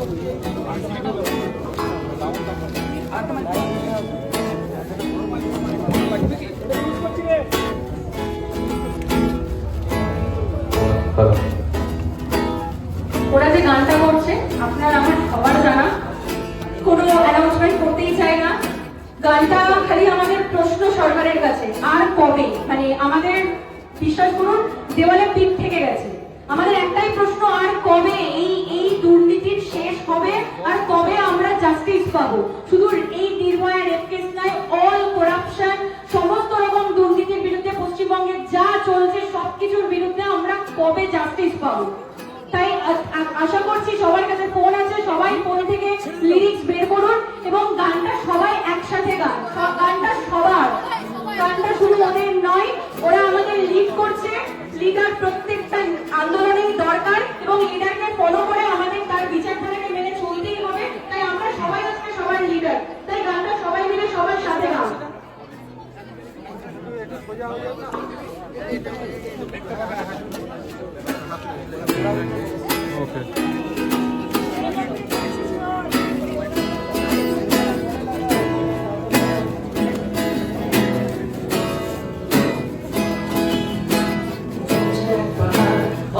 ওরা যে গানটা করছে আপনার আমার সবার জানা, কোনো অ্যানাউন্সমেন্ট করতেই চাই না। গানটা খালি আমাদের প্রশ্ন সরকারের কাছে, আর কবে, মানে আমাদের বিশ্বাস করুন দেওয়ালে পিঠ থেকে গেছে। আমাদের একটাই প্রশ্ন, আর কবে এই দুর্নীতির শেষ হবে, আর কবে আমরা জাস্টিস পাবো। শুধু এই নির্ভয়া রেপ কেস নয়, অল করাপশন, সমস্ত রকম দুর্নীতির বিরুদ্ধে পশ্চিমবঙ্গে যা চলছে সবকিছুর বিরুদ্ধে আমরা কবে জাস্টিস পাবো। তাই আশা করছি সবার কাছে ফোন আছে, সবাই ফোন থেকে লিরিক্স বের করুন এবং গানটা সবাই একসাথে গান। গানটা সবার, গানটা শুধু ওদের নয়, ওরা আমাদের লিড করছে। লিডার প্রত্যেকটা আন্দোলনেই দরকার এবং লিডারকে ফলো করে আমাদের তার বিচারধারাকে মেনে চলতেই হবে। তাই আমরা সবাই আজকে সবার লিডার, তাই গানটা সবাই মিলে সবার সাথে গান। Okay.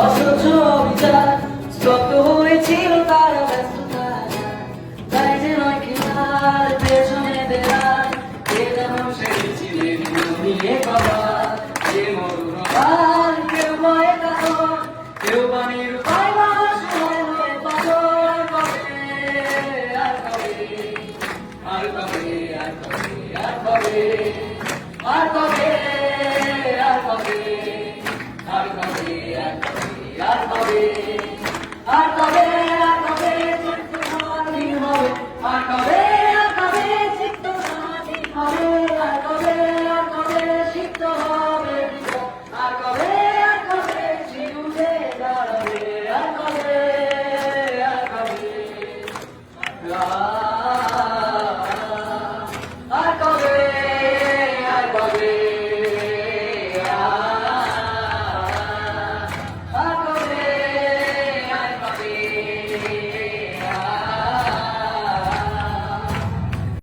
অসহ্য বিচার স্তব্ধ হয়েছিল তারা ব্যস্ততা, তাই যে নয় খেলার পেছনে দেয়াল, কে যেন সেরেছিলেন নিয়ে বাবা, সে মরুণবার কেউ ভয়ে কাতর, কেউ পানির উপায় না সময় হয়ে পাথর। কবে আর কবে, আর কবে, আর কবে, আর কবে, আর কবে, আর কবে, আর কবে, আর কবে, আর কবে, আর কবে, আর কবে চিত্ত স্বাধীন হবে, আর কবে, আর কবে চিত্ত স্বাধীন হবে, আর কবে, আর কবে সিদ্ধ হবে, আর কবে, আর কবে শিরুতে দাঁড়াবে, আর কবে, আর কবে।